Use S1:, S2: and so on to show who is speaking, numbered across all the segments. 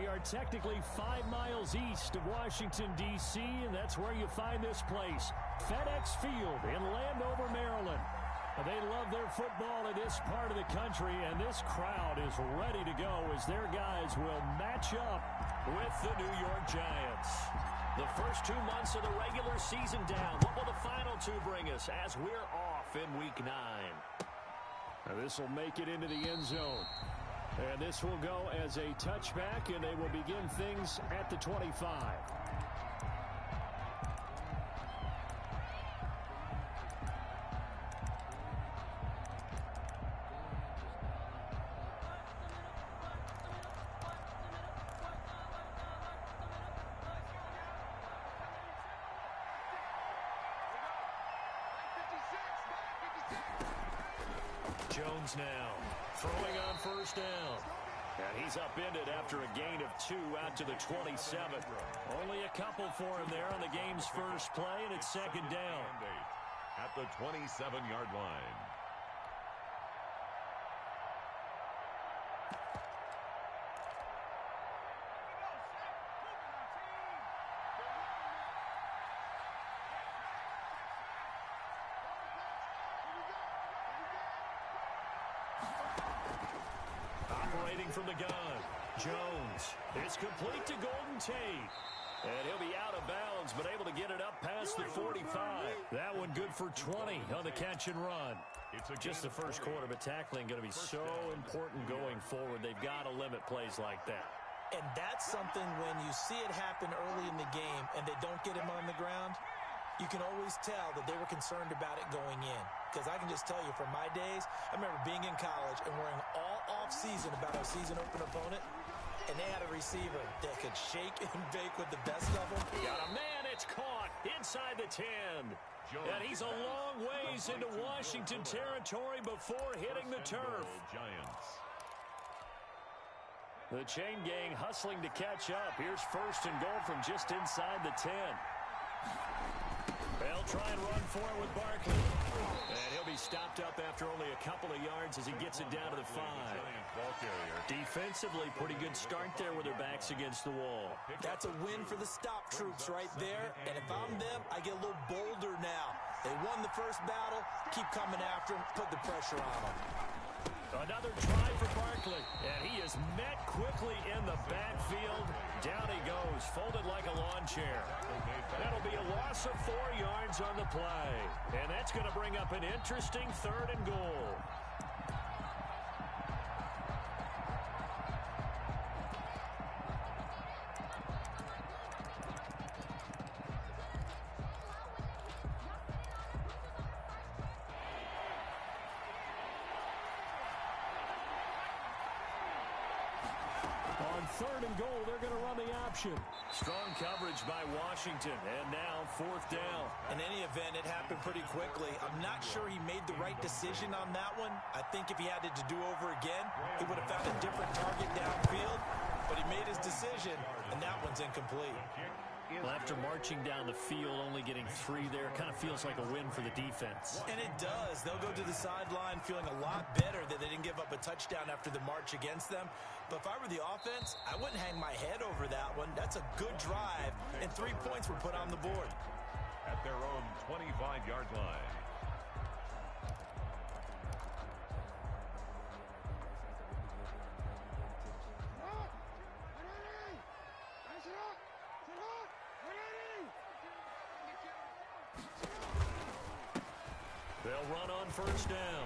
S1: We are technically 5 miles east of Washington, D.C., and that's where you find this place, FedEx Field in Landover, Maryland. They love their football in this part of the country, and this crowd is ready to go as their guys will match up with the New York Giants. The first 2 months of the regular season down. What will the final 2 bring us as we're off in Week 9? Now this will make it into the end zone. And this will go as a touchback, and they will begin things at the 25. Jones now throwing on first down. And he's upended after a gain of 2 out to the 27. Only a couple for him there on the game's first play, and it's second down.
S2: At the 27-yard line.
S1: From the gun, Jones is complete to Golden Tate, and he'll be out of bounds, but able to get it up past the 45. That one good for 20 on the catch and run. Just the first quarter, but tackling going to be so important going forward. They've got to limit plays like that.
S3: And that's something when you see it happen early in the game and they don't get him on the ground, you can always tell that they were concerned about it going in. Because I can just tell you from my days, I remember being in college and worrying all off-season about our season opener opponent, and they had a receiver that could shake and bake with the best of them.
S1: Got a man, it's caught inside the 10. And he's a long ways into Washington territory before hitting the turf. The chain gang hustling to catch up. Here's first and goal from just inside the 10. They'll try and run for it with Barkley. And he'll be stopped up after only a couple of yards as he gets it down to the 5. Defensively, pretty good start there with their backs against the wall.
S3: That's a win for the stop troops right there. And if I'm them, I get a little bolder now. They won the first battle. Keep coming after them. Put the pressure on them.
S1: Another try for Barkley, and he is met quickly in the backfield. Down he goes, folded like a lawn chair. That'll be a loss of 4 yards on the play, and that's going to bring up an interesting 3rd and goal. On 3rd and goal, they're going to run the option. Strong coverage by Washington, and now 4th down.
S3: In any event, it happened pretty quickly. I'm not sure he made the right decision on that one. I think if he had it to do over again, he would have found a different target downfield, but he made his decision, and that one's incomplete.
S1: Well, after marching down the field, only getting 3 there, kind of feels like a win for the defense.
S3: And it does. They'll go to the sideline feeling a lot better that they didn't give up a touchdown after the march against them. But if I were the offense, I wouldn't hang my head over that one. That's a good drive, and 3 points were put on the board.
S2: At their own 25-yard line.
S1: They'll run on first down.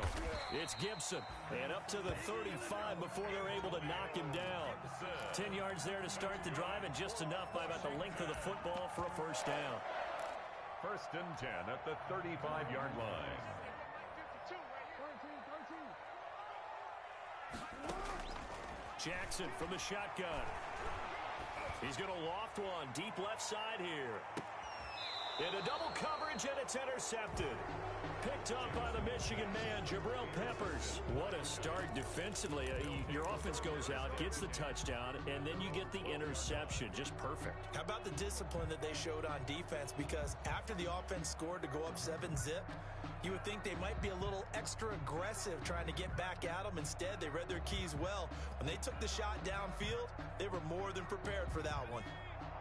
S1: It's Gibson, and up to the 35 before they're able to knock him down. 10 yards there to start the drive, and just enough by about the length of the football for a first down.
S2: 1st and 10 at the 35-yard line.
S1: Jackson from the shotgun. He's going to loft one deep left side here. Into double coverage, and it's intercepted. picked up by the Michigan man, Jabril Peppers. What a start defensively. Your offense goes out, gets the touchdown, and then you get the interception. Just perfect.
S3: How about the discipline that they showed on defense? Because after the offense scored to go up 7-zip, you would think they might be a little extra aggressive trying to get back at them. Instead, they read their keys well. When they took the shot downfield, they were more than prepared for that one.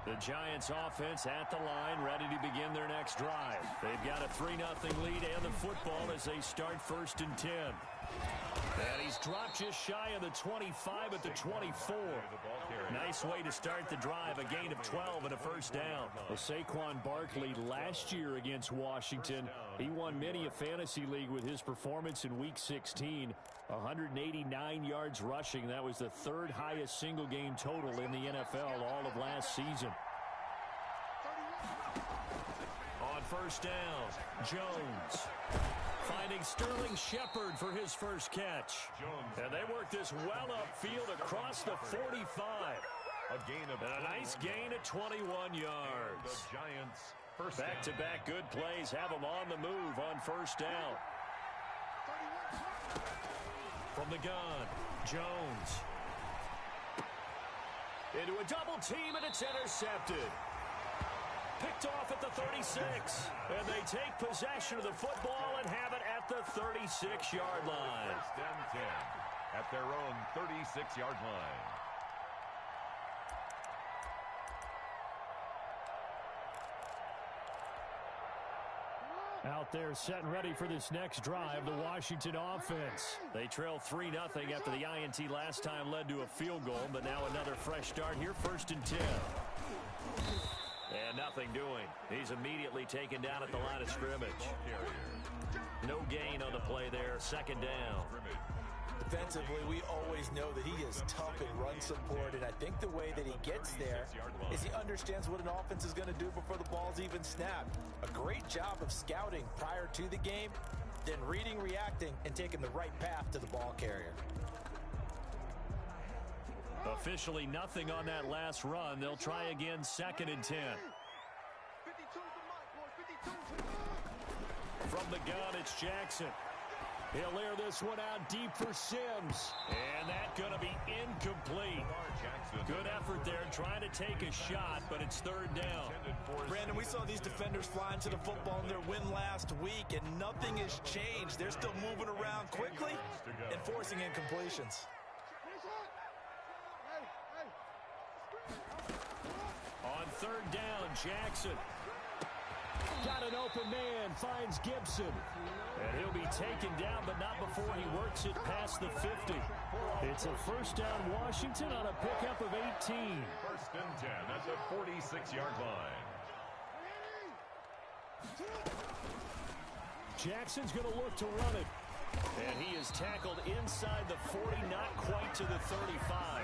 S1: The Giants offense at the line, ready to begin their next drive. They've got a 3-0 lead and the football as they start 1st and 10. And he's dropped just shy of the 25 at the 24. Nice way to start the drive, a gain of 12 and a 1st down. Well, Saquon Barkley last year against Washington, he won many a fantasy league with his performance in Week 16. 189 yards rushing. That was the 3rd highest single game total in the NFL all of last season. On 1st down, Jones finding Sterling Shepard for his first catch. And they work this well upfield across the 45. A nice gain of 21 yards.
S2: The Giants first
S1: back-to-back good plays have them on the move on 1st down. From the gun, Jones. Into a double team, and it's intercepted. Picked off at the 36. And they take possession of the football and have it at the 36-yard line.
S2: 1st and 10 at their own 36-yard line.
S1: Out there set and ready for this next drive, the Washington offense. They trail 3-0 after the INT last time led to a field goal, but now another fresh start here, 1st and 10. And nothing doing. He's immediately taken down at the line of scrimmage. No gain on the play there, 2nd down.
S3: Defensively, we always know that he is tough in run support, and I think the way that he gets there is he understands what an offense is going to do before the ball's even snapped. A great job of scouting prior to the game, then reading, reacting, and taking the right path to the ball carrier.
S1: Officially nothing on that last run. They'll try again, 2nd and 10. From the gun, it's Jackson. He'll air this one out deep for Sims. And that's going to be incomplete. Good effort there trying to take a shot, but it's 3rd down.
S3: Brandon, we saw these defenders flying to the football in their win last week, and nothing has changed. They're still moving around quickly and forcing incompletions.
S1: On 3rd down, Jackson. Got an open man, finds Gibson. And he'll be taken down, but not before he works it past the 50. It's a 1st down Washington on a pickup of 18.
S2: 1st and 10 at the 46-yard line.
S1: Jackson's going to look to run it. And he is tackled inside the 40, not quite to the 35.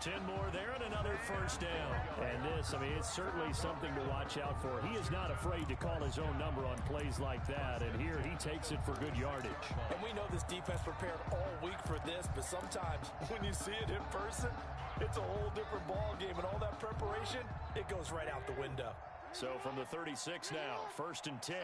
S1: 10 more there and another 1st down. And this, it's certainly something to watch out for. He is not afraid to call his own number on plays like that. And here he takes it for good yardage.
S3: And we know this defense prepared all week for this, but sometimes when you see it in person, it's a whole different ball game. And all that preparation, it goes right out the window.
S1: So from the 36 now, 1st and 10.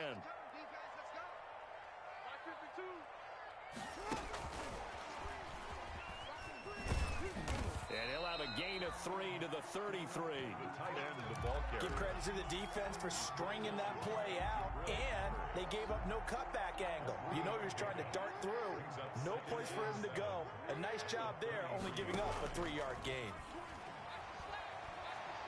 S1: And he'll have a gain of 3 to the 33.
S2: Tight end of the ball carrier.
S3: Give credit to the defense for stringing that play out, and they gave up no cutback angle. You know he was trying to dart through. No place for him to go. A nice job there, only giving up a 3-yard gain.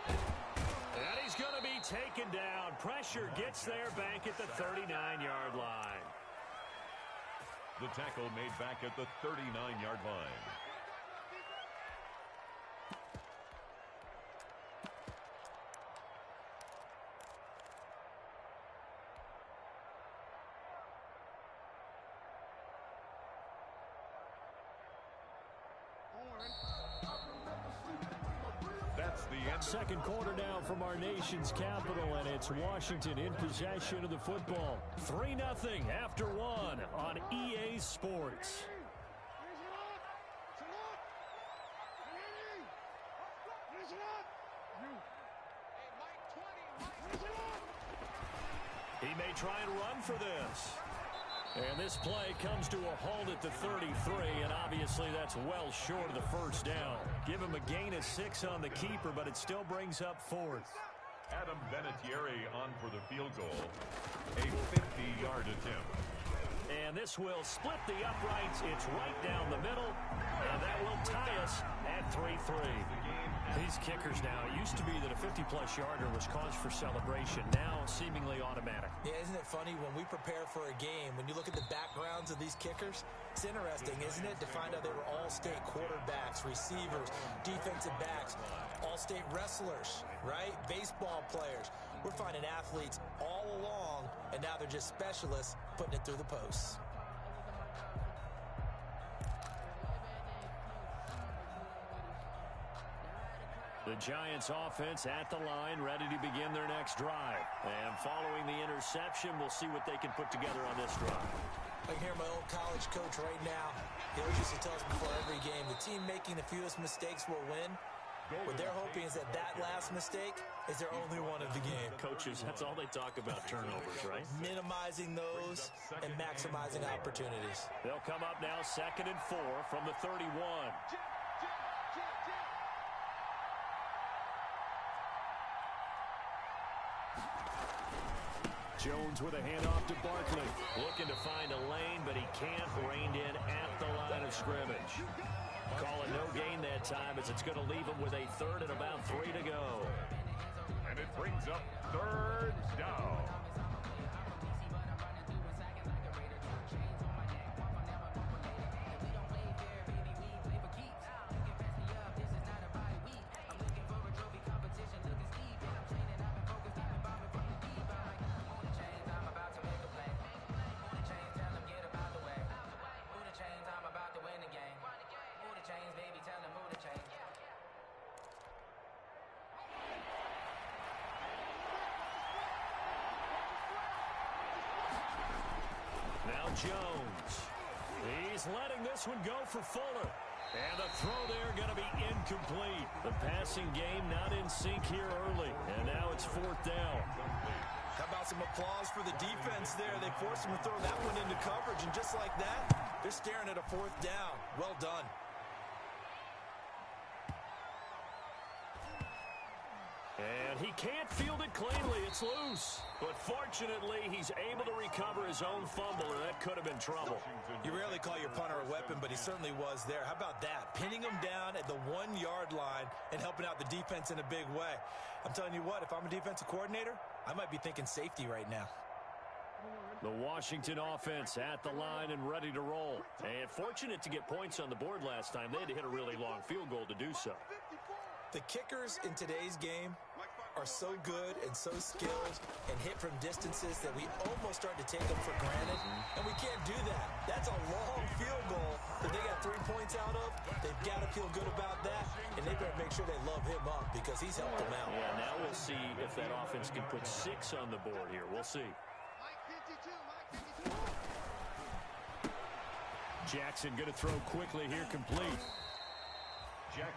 S1: And he's going to be taken down. Pressure gets there back at the 39-yard line.
S2: The tackle made back at the 39-yard line. That's the end.
S1: Second quarter now from our nation's capital, and it's Washington in possession of the football. 3-0 after 1 on EA Sports. He may try and run for this. And this play comes to a halt at the 33, and obviously that's well short of the first down. Give him a gain of 6 on the keeper, but it still brings up 4th.
S2: Adam Vinatieri on for the field goal. A 50-yard attempt.
S1: And this will split the uprights. It's right down the middle, and that will tie us at 3-3. These kickers now, it used to be that a 50-plus yarder was cause for celebration. Now seemingly automatic.
S3: Yeah, isn't it funny when we prepare for a game, when you look at the backgrounds of these kickers, it's interesting, isn't it, to find out they were all-state quarterbacks, receivers, defensive backs, all-state wrestlers, right? Baseball players. We're finding athletes all along, and now they're just specialists putting it through the posts.
S1: The Giants offense at the line, ready to begin their next drive. And following the interception, we'll see what they can put together on this drive.
S3: I can hear my old college coach right now. He always used to tell us before every game, the team making the fewest mistakes will win. What they're hoping is that last mistake is their only one of the game.
S1: Coaches, that's all they talk about, turnovers, right?
S3: Minimizing those and maximizing opportunities.
S1: They'll come up now 2nd and 4 from the 31. Jones with a handoff to Barkley. Looking to find a lane, but he can't. Reined in at the line of scrimmage. Call it no gain that time, as it's going to leave him with a 3rd and about 3 to go.
S2: And it brings up 3rd down.
S1: Jones. He's letting this one go for Fuller. And the throw there going to be incomplete. The passing game not in sync here early. And now it's 4th down.
S3: How about some applause for the defense there? They forced him to throw that one into coverage. And just like that, they're staring at a 4th down. Well done.
S1: And he can't field it cleanly. It's loose. But fortunately, he's able to recover his own fumble, or that could have been trouble.
S3: You rarely call your punter a weapon, but he certainly was there. How about that? Pinning him down at the 1-yard line and helping out the defense in a big way. I'm telling you what, if I'm a defensive coordinator, I might be thinking safety right now.
S1: The Washington offense at the line and ready to roll. And fortunate to get points on the board last time. They had to hit a really long field goal to do so.
S3: The kickers in today's game are so good and so skilled and hit from distances that we almost start to take them for granted, and we can't do that. That's a long field goal that they got 3 points out of. They've got to feel good about that, and they better make sure they love him up because he's helped them out.
S1: Yeah, now we'll see if that offense can put 6 on the board here. We'll see. Jackson going to throw quickly here, complete.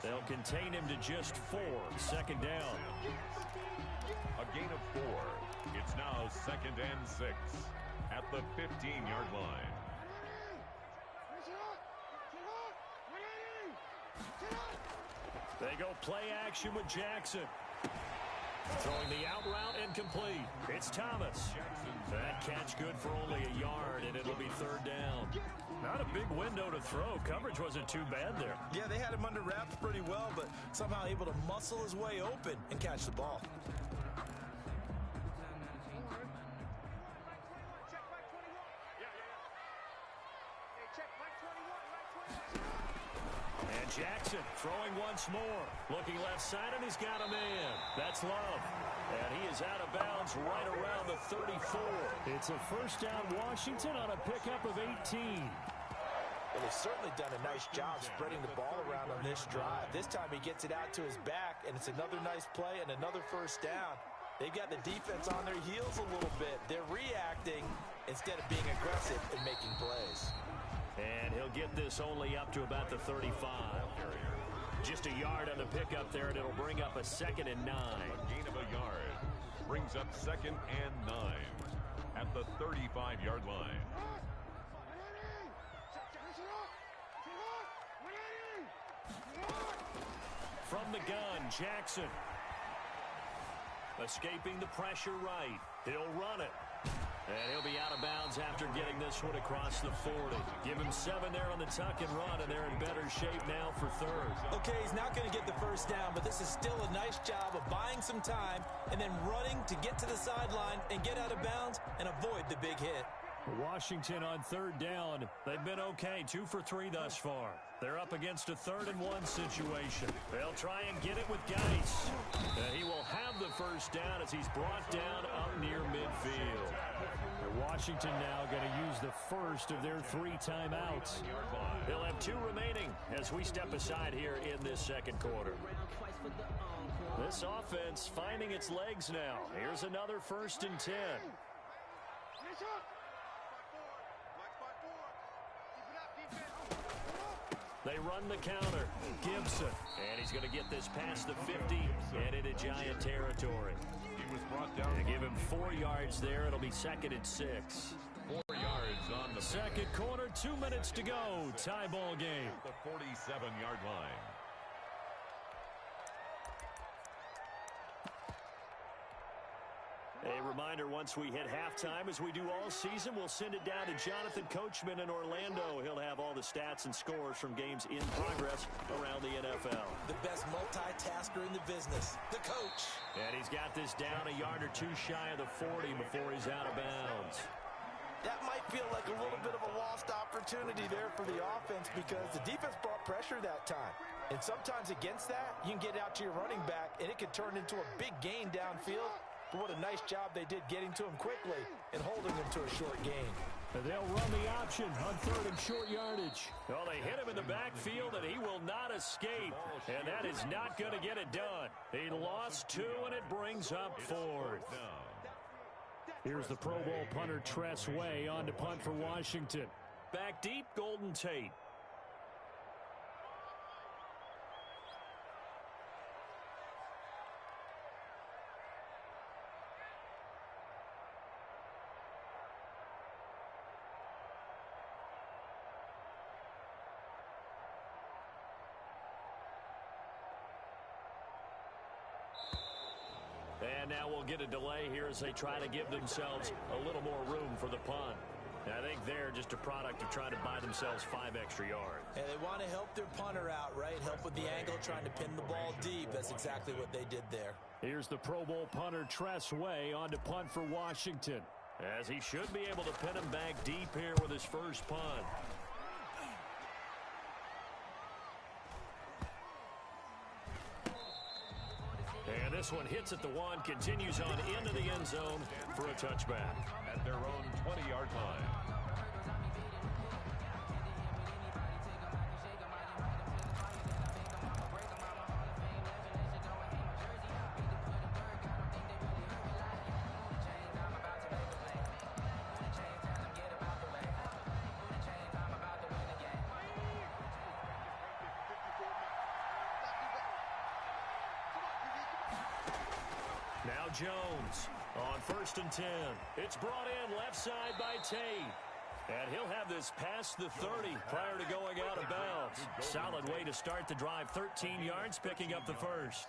S1: They'll contain him to just 4. 2nd down.
S2: A gain of 4. It's now 2nd and 6 at the 15-yard line.
S1: They go play action with Jackson. Throwing the out route and complete. It's Thomas. That catch good for only a yard, and it'll be 3rd down. Not a big window to throw. Coverage wasn't too bad there.
S3: Yeah, they had him under wraps pretty well, but somehow able to muscle his way open and catch the ball.
S1: And Jackson throwing once more. Looking left side, and he's got a man. That's Love. And he is out of bounds right around the 34. It's a 1st down Washington on a pickup of 18.
S3: Well, they've certainly done a nice job spreading the ball around on this drive. This time he gets it out to his back, and it's another nice play and another 1st down. They've got the defense on their heels a little bit. They're reacting instead of being aggressive and making plays.
S1: And he'll get this only up to about the 35. Just a yard on the pickup there, and it'll bring up a 2nd and 9.
S2: A gain of a yard brings up 2nd and 9 at the 35-yard line.
S1: from the gun, Jackson. Escaping the pressure right. He'll run it. And he'll be out of bounds after getting this one across the 40. Give him 7 there on the tuck and run, and they're in better shape now for third.
S3: Okay, he's not going to get the first down, but this is still a nice job of buying some time and then running to get to the sideline and get out of bounds and avoid the big hit.
S1: Washington on third down. They've been okay, 2 for 3 thus far. They're up against a 3rd and 1 situation. They'll try and get it with Geis. He will have the first down as he's brought down up near midfield. Washington now going to use the first of their 3 timeouts. They'll have 2 remaining as we step aside here in this second quarter. This offense finding its legs now. Here's another 1st and 10. They run the counter. Gibson. And he's going to get this past the 50 and into Giant territory.
S2: He was brought down.
S1: They give him 4 yards there. It'll be 2nd and 6.
S2: 4 yards on the
S1: second quarter, 2 minutes to go. Tie ball game.
S2: The 47-yard line.
S1: A reminder, once we hit halftime, as we do all season, we'll send it down to Jonathan Coachman in Orlando. He'll have all the stats and scores from games in progress around the NFL.
S3: The best multitasker in the business, the coach.
S1: And he's got this down a yard or 2 shy of the 40 before he's out of bounds.
S3: That might feel like a little bit of a lost opportunity there for the offense because the defense brought pressure that time. And sometimes against that, you can get out to your running back, and it can turn into a big gain downfield. What a nice job they did getting to him quickly and holding him to a short gain.
S1: They'll run the option on 3rd and short yardage. Well, they hit him in the backfield, and he will not escape. And that is not going to get it done. He lost 2, and it brings up 4th. Here's the Pro Bowl punter Tress Way on to punt for Washington. Back deep, Golden Tate. And now we'll get a delay here as they try to give themselves a little more room for the punt. I think they're just a product of trying to buy themselves 5 extra yards.
S3: And they want to help their punter out, right? Help with the angle, trying to pin the ball deep. That's exactly what they did there.
S1: Here's the Pro Bowl punter Tress Way on to punt for Washington, as he should be able to pin him back deep here with his first punt. And this one hits at the 1, continues on into the end zone for a touchback.
S2: At their own 20-yard line.
S1: Now Jones on 1st and 10. It's brought in left side by Tate. And he'll have this past the 30 prior to going out of bounds. Solid way to start the drive. 13 yards, picking up the first.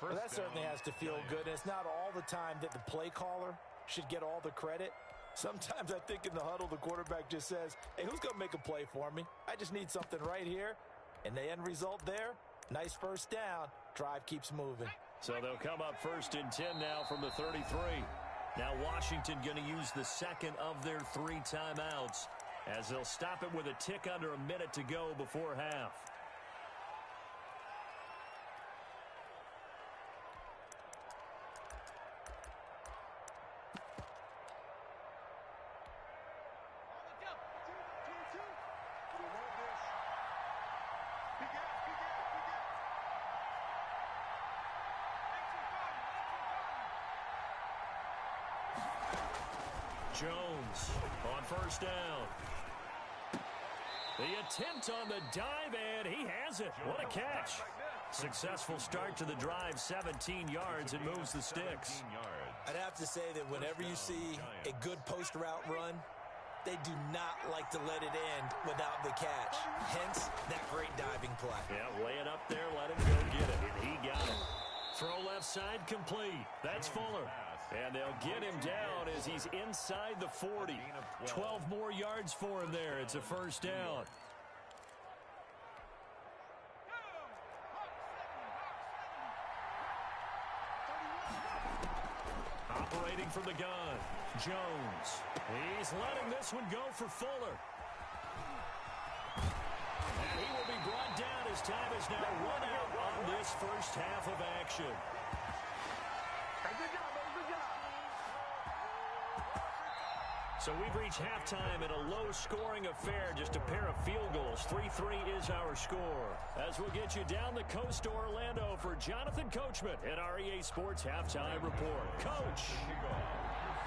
S3: Well, that certainly has to feel good. And it's not all the time that the play caller should get all the credit. Sometimes I think in the huddle, the quarterback just says, hey, who's going to make a play for me? I just need something right here. And the end result there, nice first down. Drive keeps moving.
S1: So they'll come up 1st and 10 now from the 33. Now Washington going to use the second of their 3 timeouts as they'll stop it with a tick under a minute to go before half. Jones on 1st down. The attempt on the dive, and he has it. What a catch. Successful start to the drive, 17 yards. It moves the sticks.
S3: I'd have to say that whenever you see a good post route run, They do not like to let it end without the catch. Hence, that great diving play.
S1: Yeah, lay it up there, let him go get it. And he got it. Throw left side complete. That's Fuller. And they'll get him down as he's inside the 40. 12 more yards for him there. It's a first down. Operating from the gun, Jones. He's letting this one go for Fuller. And he will be brought down as time is now run out on this first half of action. So we've reached halftime in a low-scoring affair, just a pair of field goals. 3-3 is our score. As we'll get you down the coast to Orlando for Jonathan Coachman at our EA Sports Halftime Report. Coach!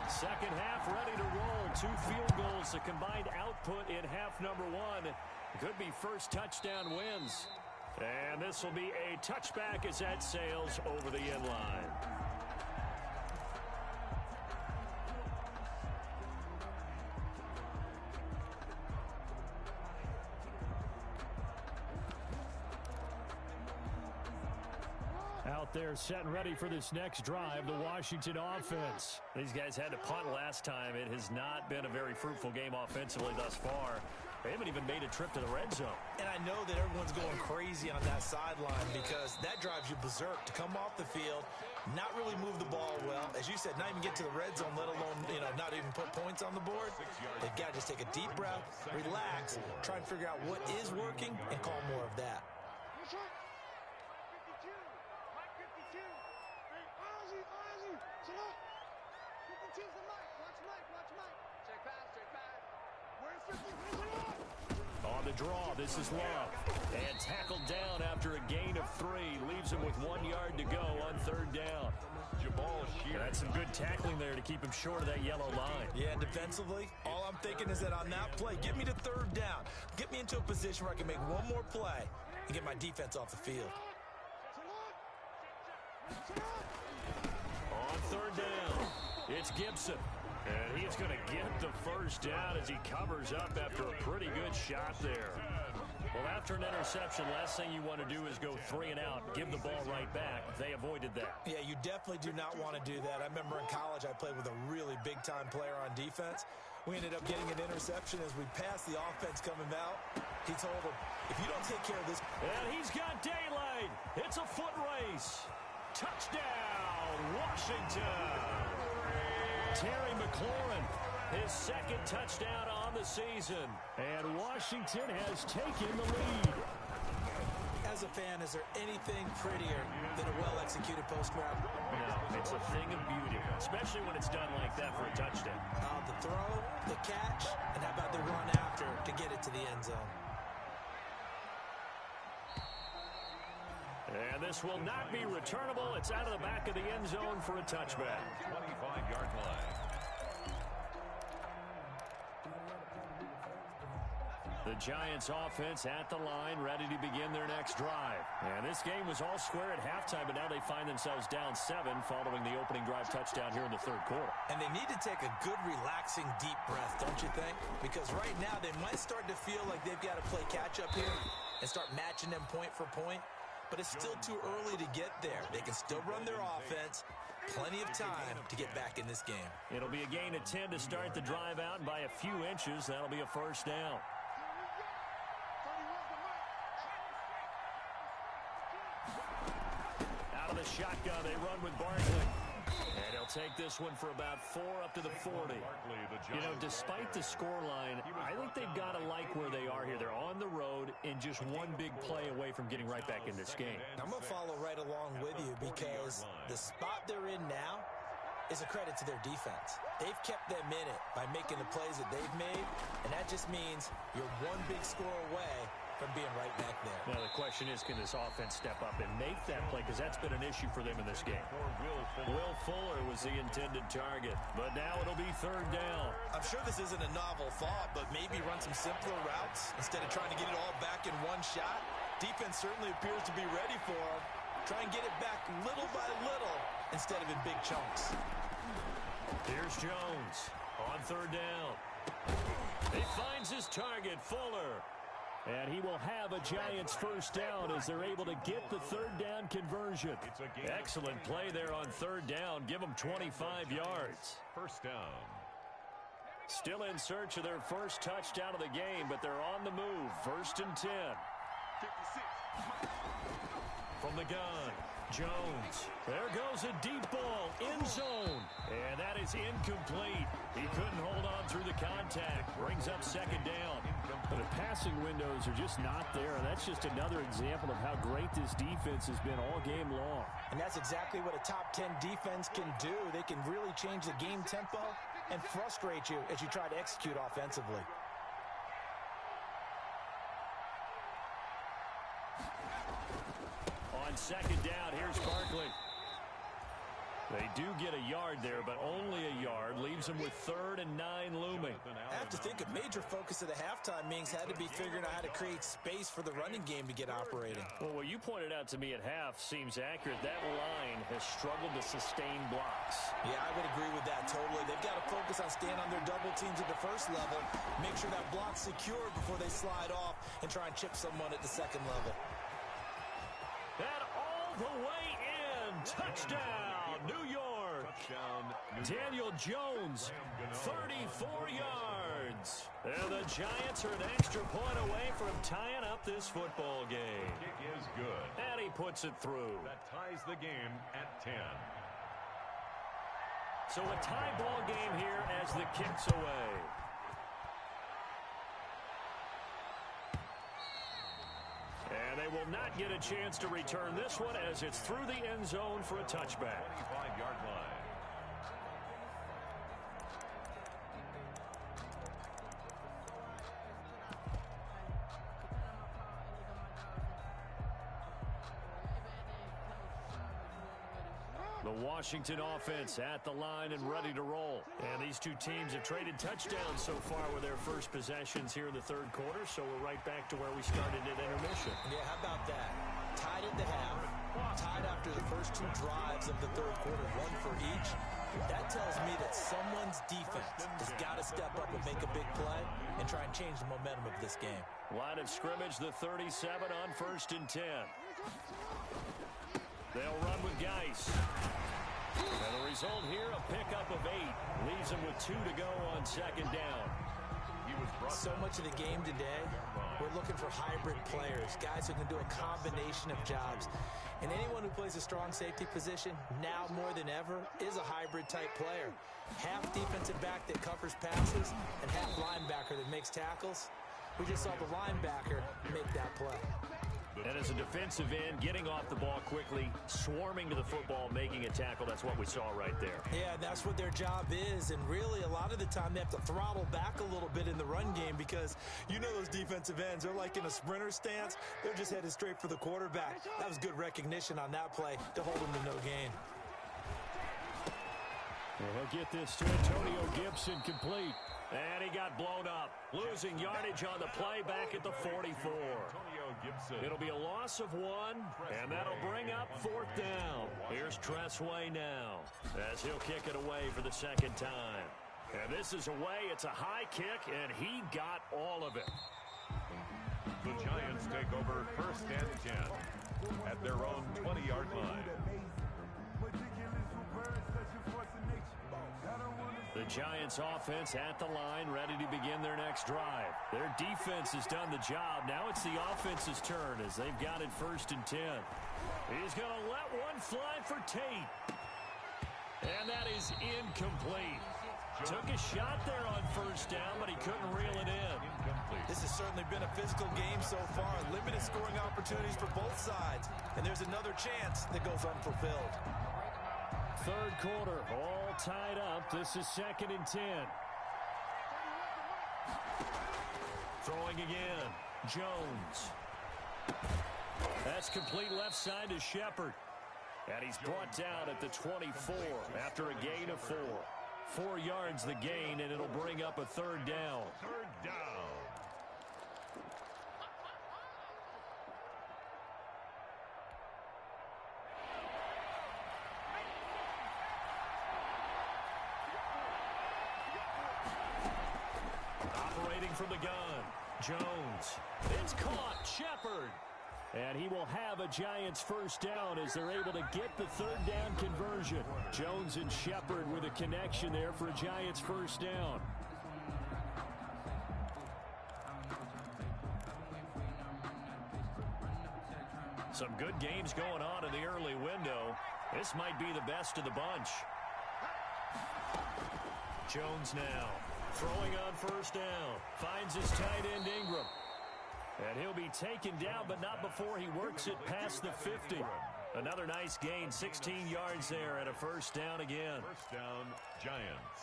S1: Second half ready to roll. 2 field goals, the combined output in half number 1. Could be first touchdown wins. And this will be a touchback as that sails over the end line. Out there set and ready for this next drive, the Washington offense. These guys had to punt last time. It has not been a very fruitful game offensively thus far. They haven't even made a trip to the red zone. And I know that everyone's going crazy on that sideline because that drives you berserk to come off the field, not really move the ball well. As you said, not even get to the red zone, let alone, not even put points on the board. They've got to just take a deep breath, relax, try and figure out what is working, and call more of that. On the draw, this is Love. And tackled down after a gain of 3. Leaves him with 1 yard to go on third down. That's some good tackling there to keep him short of that yellow line. Yeah, and defensively, all I'm thinking is that on that play, get me to third down. Get me into a position where I can make one more play and get my defense off the field. On third down, it's Gibson. And he's going to get the first down as he covers up after a pretty good shot there. Well, after an interception, last thing you want to do is go 3 and out, give the ball right back. They avoided that. Yeah, you definitely do not want to do that. I remember in college I played with a really big-time player on defense. We ended up getting an interception as we passed the offense coming out. He told him, if you don't take care of this... And he's got daylight. It's a foot race. Touchdown, Washington. Terry McLaurin, his second touchdown on the season. And Washington has taken the lead. As a fan, is there anything prettier than a well-executed post route? No, it's a thing of beauty, especially when it's done like that for a touchdown. The throw, the catch, and how about the run after to get it to the end zone? And this will not be returnable. It's out of the back of the end zone for a touchback.
S2: 25-yard line.
S1: The Giants offense at the line, ready to begin their next drive. And this game was all square at halftime, but now they find themselves down 7 following the opening drive touchdown here in the third quarter. And they need to take a good, relaxing, deep breath, don't you think? Because right now they might start to feel like they've got to play catch-up here and start matching them point for point. But it's still too early to get there. They can still run their offense. Plenty of time to get back in this game. It'll be a gain of 10 to start the drive out, and by a few inches, that'll be a first down. Out of the shotgun, they run with Barkley. And he'll take this one for about 4 up to the 40. Despite the scoreline, I think they've got to like where they are here. They're on the road and just one big play away from getting right back in this game. I'm going to follow right along with you because the spot they're in now is a credit to their defense. They've kept them in it by making the plays that they've made, and that just means you're one big score away from being right back there. Now, the question is, can this offense step up and make that play? Because that's been an issue for them in this game. Will Fuller was the intended target, but now it'll be third down. I'm sure this isn't a novel thought, but maybe run some simpler routes instead of trying to get it all back in one shot. Defense certainly appears to be ready for him. Try and get it back little by little instead of in big chunks. Here's Jones on third down. He finds his target, Fuller. And he will have a Giants first down as they're able to get the third down conversion. Excellent play there on third down. Give them 25 yards.
S2: First down.
S1: Still in search of their first touchdown of the game, but they're on the move. First and 10.
S2: 56.
S1: From the gun, Jones. There goes a deep ball, end zone. And that is incomplete. He couldn't hold on through the contact. Brings up second down. But the passing windows are just not there. And that's just another example of how great this defense has been all game long.
S3: And that's exactly what a top 10 defense can do. They can really change the game tempo and frustrate you as you try to execute offensively.
S1: On second down, here's Barkley. They do get a yard there, but only a yard. Leaves them with 3rd and 9 looming.
S3: I have to think a major focus of the halftime meetings had to be figuring out how to create space for the running game to get operating.
S1: Well, what you pointed out to me at half seems accurate. That line has struggled to sustain blocks.
S3: Yeah, I would agree with that totally. They've got to focus on staying on their double teams at the first level, make sure that block's secured before they slide off and try and chip someone at the second level.
S1: And all the way in. Touchdown, New York. Daniel Jones, 34 yards. And the Giants are an extra point away from tying up this football game.
S2: The kick is good.
S1: And he puts it through.
S2: That ties the game at 10.
S1: So a tie ball game here as the kick's away. And they will not get a chance to return this one as it's through the end zone for a touchback.
S2: 25-yard line.
S1: The Washington offense at the line and ready to roll. And these two teams have traded touchdowns so far with their first possessions here in the third quarter, so we're right back to where we started at intermission.
S3: Yeah, how about that? Tied at the half, tied after the first 2 drives of the third quarter, 1 for each. That tells me that someone's defense has got to step up and make a big play and try and change the momentum of this game.
S1: Line of scrimmage, the 37 on first and 10. They'll run with Geis. And the result here, a pickup of 8. Leaves them with 2 to go on second down.
S3: So much of the game today, we're looking for hybrid players, guys who can do a combination of jobs. And anyone who plays a strong safety position, now more than ever, is a hybrid-type player. Half defensive back that covers passes and half linebacker that makes tackles. We just saw the linebacker make that play.
S1: And as a defensive end, getting off the ball quickly, swarming to the football, making a tackle, that's what we saw right there.
S3: Yeah, that's what their job is. And really, a lot of the time, they have to throttle back a little bit in the run game because you know those defensive ends, they're like in a sprinter stance. They're just headed straight for the quarterback. That was good recognition on that play to hold him to no gain.
S1: Well, he'll get this to Antonio Gibson complete. And he got blown up, losing yardage on the play back at the 44. It'll be a loss of 1, and that'll bring up 4th down. Here's Tressway now, as he'll kick it away for the second time. And this is away. It's a high kick, and he got all of it.
S2: The Giants take over first and 10 at their own 20-yard line.
S1: The Giants offense at the line, ready to begin their next drive. Their defense has done the job. Now it's the offense's turn as they've got it first and 10. He's going to let one fly for Tate. And that is incomplete. Took a shot there on first down, but he couldn't reel it in.
S3: This has certainly been a physical game so far. Limited scoring opportunities for both sides. And there's another chance that goes unfulfilled.
S1: Third quarter, all tied up. This is second and 10. Throwing again, Jones. That's complete left side to Shepard. And he's brought down at the 24 after a gain of 4. 4 yards the gain, and it'll bring up a third down.
S2: Third down.
S1: Operating from the gun, Jones. It's caught, Shepard. And he will have a Giants first down as they're able to get the third down conversion. Jones and Shepard with a connection there for a Giants first down. Some good games going on in the early window. This might be the best of the bunch. Jones now throwing on first down. Finds his tight end Ingram. And he'll be taken down, but not before he works it past the 50. Another nice gain, 16 yards there, and a first down again.
S2: First down, Giants.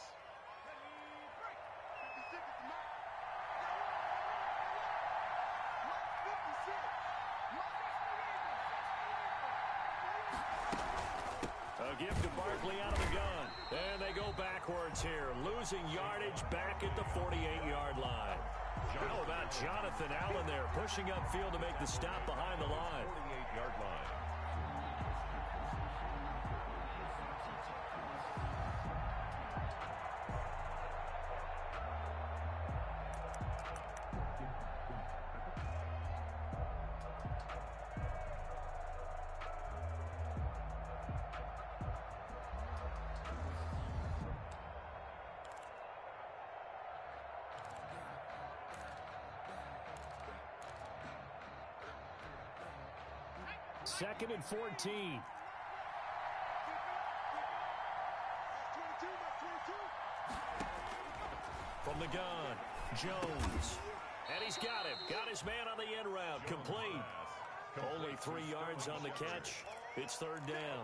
S1: A give to Barkley out of the gun. And they go backwards here, losing yardage back at the 48-yard line. How about Jonathan Allen there, pushing upfield to make the stop behind the line.
S2: 48-yard line.
S1: Second and 14. From the gun, Jones. And he's got him. Got his man on the end route. Complete. Only 3 yards on the catch. It's third down.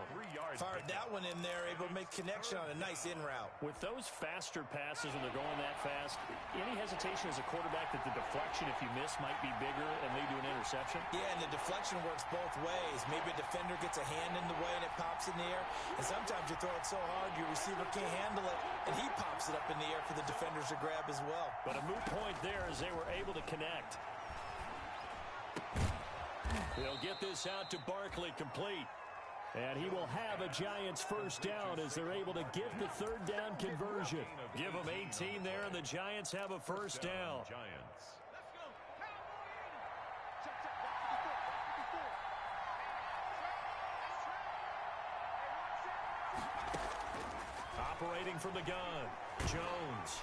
S3: Fired that one in there, able to make connection on a nice in route.
S1: With those faster passes when they're going that fast, any hesitation as a quarterback that the deflection, if you miss, might be bigger and lead to an interception?
S3: Yeah, and the deflection works both ways. Maybe a defender gets a hand in the way and it pops in the air. And sometimes you throw it so hard your receiver can't handle it, and he pops it up in the air for the defenders to grab as well.
S1: But a moot point there as they were able to connect. They'll get this out to Barkley, complete. And he will have a Giants first down as they're able to get the third down conversion. Give them 18 there, and the Giants have a first down.
S2: Giants.
S1: Operating from the gun, Jones.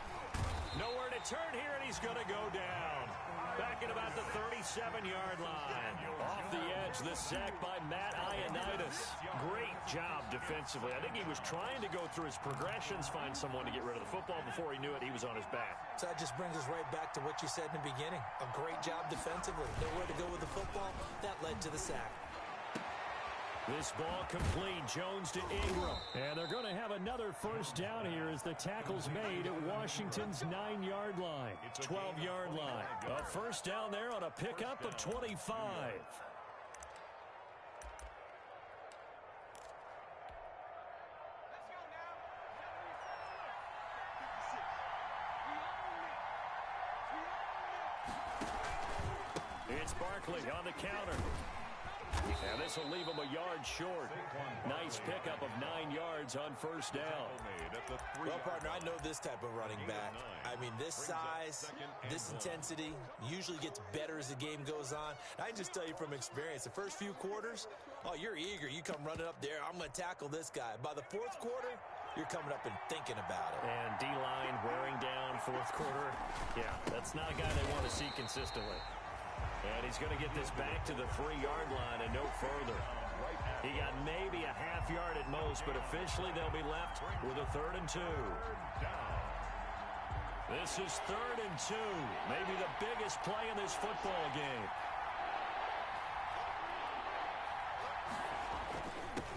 S1: Nowhere to turn here, and he's going to go down. Back at about the 37-yard line. Off the edge, the sack by Matt Ioannidis. Great job defensively. I think he was trying to go through his progressions, find someone to get rid of the football. Before he knew it, he was on his back.
S3: So that just brings us right back to what you said in the beginning. A great job defensively. Nowhere to go with the football. That led to the sack.
S1: This ball complete. Jones to Ingram. And they're going to have another first down here as the tackle's made at Washington's 9-yard line. 12-yard line. A first down there on a pickup of 25. It's Barkley on the counter. And this will leave him a yard short. Nice pickup of 9 yards on first down.
S3: Well, partner, I know this type of running back. I mean, this size, this intensity usually gets better as the game goes on. I can just tell you from experience, the first few quarters, oh, you're eager. You come running up there, I'm going to tackle this guy. By the fourth quarter, you're coming up and thinking about it.
S1: And D-line wearing down fourth quarter. Yeah, that's not a guy they want to see consistently. And he's going to get this back to the 3-yard line and no further. He got maybe a half yard at most, but officially they'll be left with a 3rd and 2. This is 3rd and 2. Maybe the biggest play in this football game.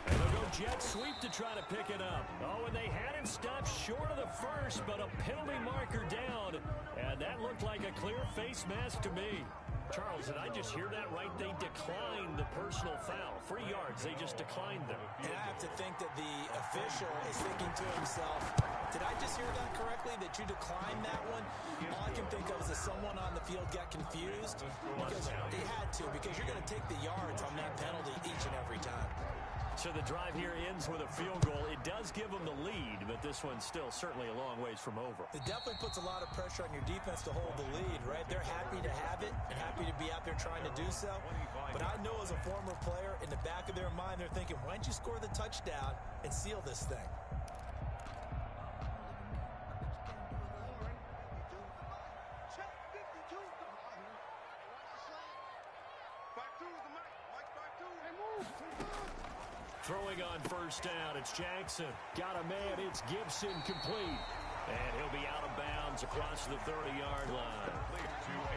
S1: And they'll go jet sweep to try to pick it up. Oh, and they had him stopped short of the first, but a penalty marker down. And that looked like a clear face mask to me. Charles, did I just hear that right? They declined the personal foul. 3 yards, they just declined them.
S3: And I have to think that the official is thinking to himself, did I just hear that correctly, that you declined that one? All I can think of is that someone on the field got confused because they had to, because you're going to take the yards on that penalty each and every time.
S1: So the drive here ends with a field goal. It does give them the lead, but this one's still certainly a long ways from over.
S3: It definitely puts a lot of pressure on your defense to hold the lead, right? They're happy to have it and happy to be out there trying to do so. But I know as a former player, in the back of their mind, they're thinking, why don't you score the touchdown and seal this thing?
S1: Throwing on first down, it's Jackson. Got a man, it's Gibson, complete. And he'll be out of bounds across the 30-yard line.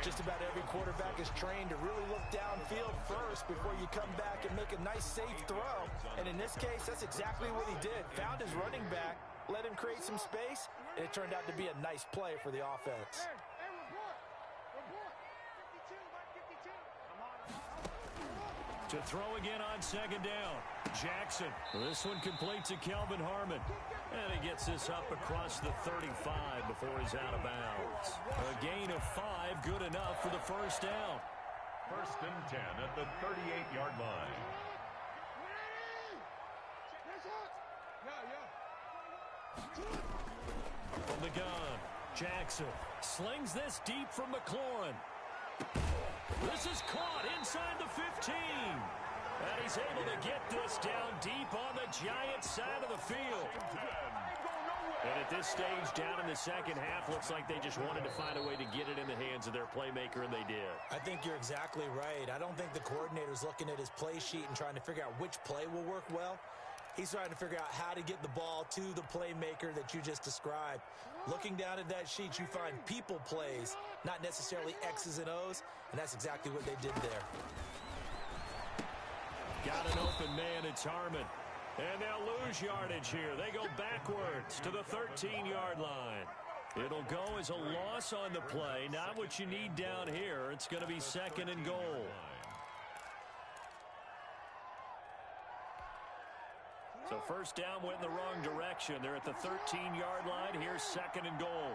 S3: Just about every quarterback is trained to really look downfield first before you come back and make a nice, safe throw. And in this case, that's exactly what he did. Found his running back, let him create some space, and it turned out to be a nice play for the offense.
S1: To throw again on second down. Jackson. This one completes to Kelvin Harmon. And he gets this up across the 35 before he's out of bounds. A gain of 5, good enough for the first down.
S2: First and 10 at the 38-yard line.
S1: From the gun, Jackson slings this deep from McLaurin. This is caught inside the 15. And he's able to get this down deep on the Giants side of the field. And at this stage, down in the second half, looks like they just wanted to find a way to get it in the hands of their playmaker, and they did.
S3: I think you're exactly right. I don't think the coordinator's looking at his play sheet and trying to figure out which play will work well. He's trying to figure out how to get the ball to the playmaker that you just described. Looking down at that sheet, you find people plays, not necessarily X's and O's, and that's exactly what they did there.
S1: Got an open man, it's Harmon. And they'll lose yardage here. They go backwards to the 13-yard line. It'll go as a loss on the play. Not what you need down here. It's going to be second and goal. So first down went in the wrong direction. They're at the 13-yard line. Here's second and goal.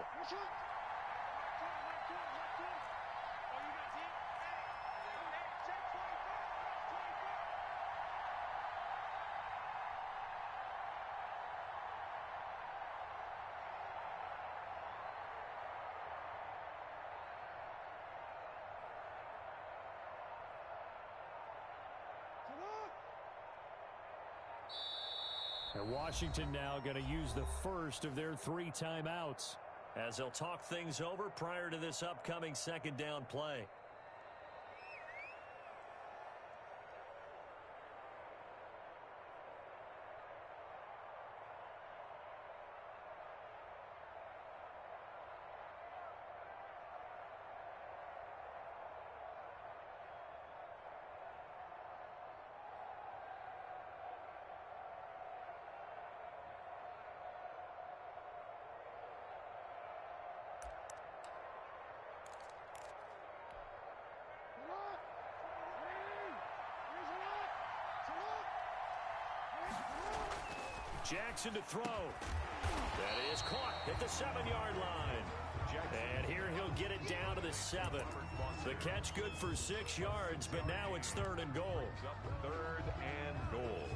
S1: And Washington now going to use the first of their 3 timeouts as they'll talk things over prior to this upcoming second down play. Jackson to throw. That is caught at the 7-yard line. And here he'll get it down to the 7. The catch good for 6 yards, but now it's third and goal.
S2: Third and goal.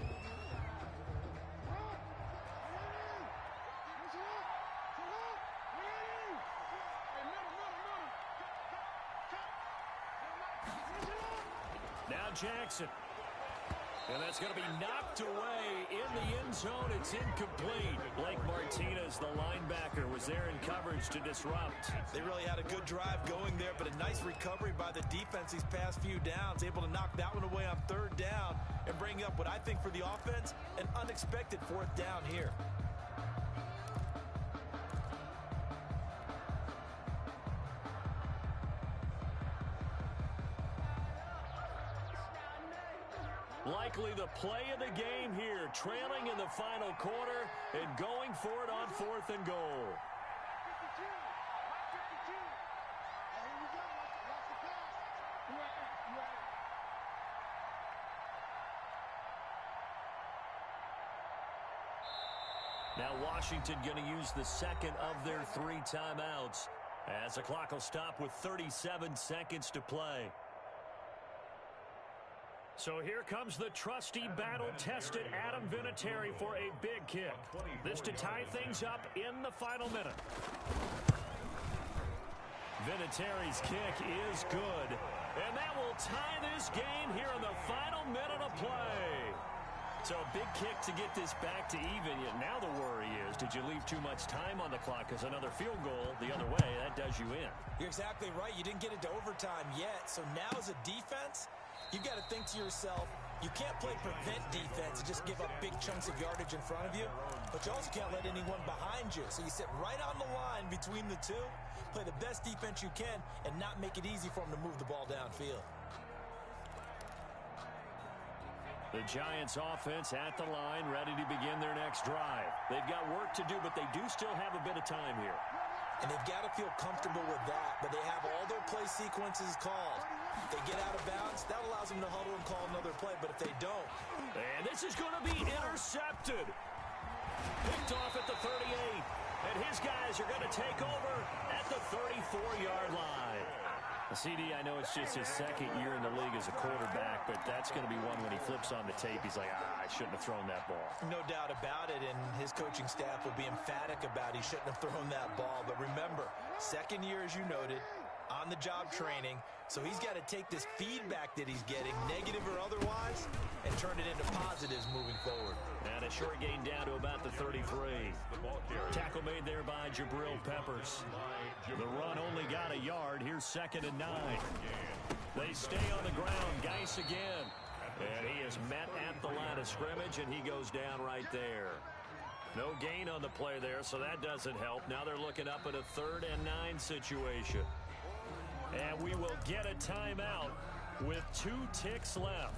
S1: Now Jackson. And that's going to be knocked away in the end zone. It's incomplete. Blake Martinez, the linebacker, was there in coverage to disrupt.
S3: They really had a good drive going there, but a nice recovery by the defense these past few downs. Able to knock that one away on third down and bring up what I think for the offense, an unexpected fourth down here.
S1: Likely the play of the game here, trailing in the final quarter and going for it on 4th and goal. Now Washington going to use the second of their 3 timeouts as the clock will stop with 37 seconds to play. So here comes the trusty, battle-tested Adam Vinatieri for a big kick. This to tie things up in the final minute. Vinatieri's kick is good. And that will tie this game here in the final minute of play. So a big kick to get this back to even. Yet now the worry is, did you leave too much time on the clock? Because another field goal the other way, that does you in.
S3: You're exactly right. You didn't get it to overtime yet. So now as a defense, you've got to think to yourself, you can't play prevent defense and just give up big chunks of yardage in front of you. But you also can't let anyone behind you. So you sit right on the line between the two, play the best defense you can, and not make it easy for them to move the ball downfield.
S1: The Giants offense at the line, ready to begin their next drive. They've got work to do, but they do still have a bit of time here.
S3: And they've got to feel comfortable with that, but they have all their play sequences called. If they get out of bounds, that allows them to huddle and call another play, but if they don't.
S1: And this is going to be intercepted. Picked off at the 38. And his guys are going to take over at the 34-yard line. CD, I know it's just his second year in the league as a quarterback, but that's going to be one when he flips on the tape. He's like, I shouldn't have thrown that ball.
S3: No doubt about it, and his coaching staff will be emphatic about he shouldn't have thrown that ball. But remember, second year, as you noted, on-the-job training, so he's got to take this feedback that he's getting, negative or otherwise, and turn it into positives moving forward.
S1: And a short gain down to about the 33. Tackle made there by Jabril Peppers. The run only got a yard. Here's 2nd and 9. They stay on the ground. Geis again. And he is met at the line of scrimmage, and he goes down right there. No gain on the play there, so that doesn't help. Now they're looking up at a 3rd and 9 situation. And we will get a timeout with 2 ticks left.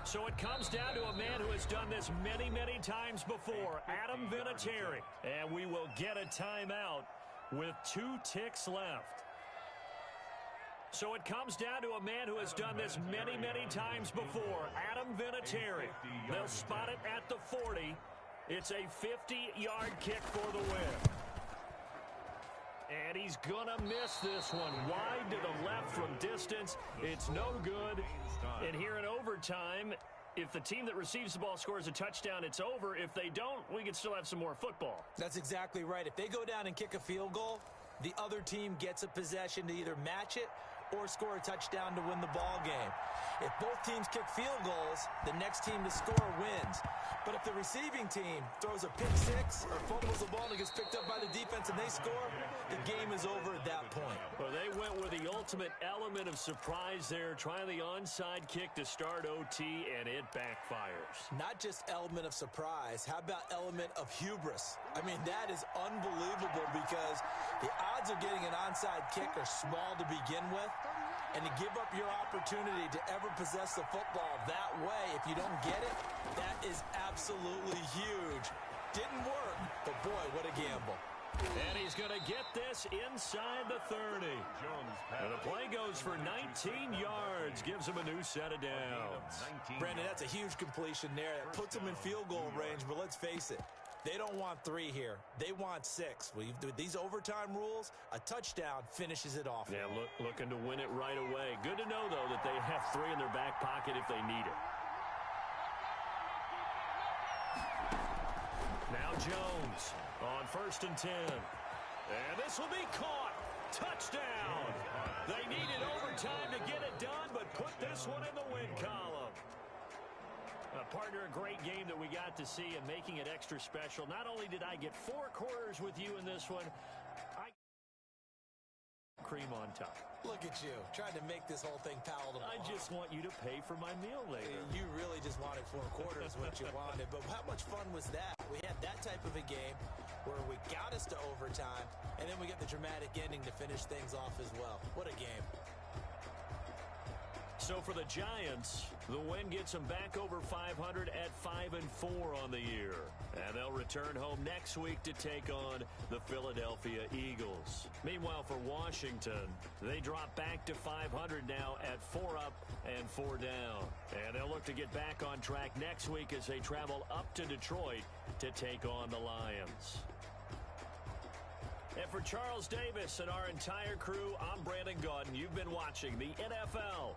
S1: So it comes down to a man who has done this many, many times before, Adam Vinatieri. And we will get a timeout with 2 ticks left. So it comes down to a man who has done this many, many times before, Adam Vinatieri. They'll spot it at the 40. It's a 50-yard kick for the win. And he's going to miss this one. Wide to the left from distance. It's no good. And here in overtime, if the team that receives the ball scores a touchdown, it's over. If they don't, we can still have some more football.
S3: That's exactly right. If they go down and kick a field goal, the other team gets a possession to either match it or score a touchdown to win the ball game. If both teams kick field goals, the next team to score wins. But if the receiving team throws a pick six or fumbles the ball and gets picked up by the defense and they score, the game is over at that point.
S1: Well, they went with the ultimate element of surprise there, trying the onside kick to start OT, and it backfires.
S3: Not just element of surprise. How about element of hubris? I mean, that is unbelievable because the odds of getting an onside kick are small to begin with. And to give up your opportunity to ever possess the football that way, if you don't get it, that is absolutely huge. Didn't work, but boy, what a gamble.
S1: And he's going to get this inside the 30. And the play goes for 19 yards, gives him a new set of downs.
S3: Brandon, that's a huge completion there. That puts him in field goal range, but let's face it. They don't want 3 here. They want 6. With these overtime rules, a touchdown finishes it off.
S1: Yeah, looking to win it right away. Good to know, though, that they have 3 in their back pocket if they need it. Now Jones on 1st and 10. And this will be caught. Touchdown. They needed overtime to get it done, but put this one in the win column. Partner, a great game that we got to see and making it extra special. Not only did I get 4 quarters with you in this one, I cream on top.
S3: Look at you, trying to make this whole thing palatable.
S1: I just want you to pay for my meal later.
S3: You really just wanted 4 quarters, what you wanted. But how much fun was that? We had that type of a game where we got us to overtime, and then we get the dramatic ending to finish things off as well. What a game.
S1: So for the Giants, the win gets them back over 500 at 5-4 on the year. And they'll return home next week to take on the Philadelphia Eagles. Meanwhile, for Washington, they drop back to 500 now at 4 up and 4 down. And they'll look to get back on track next week as they travel up to Detroit to take on the Lions. And for Charles Davis and our entire crew, I'm Brandon Gaudin. You've been watching the NFL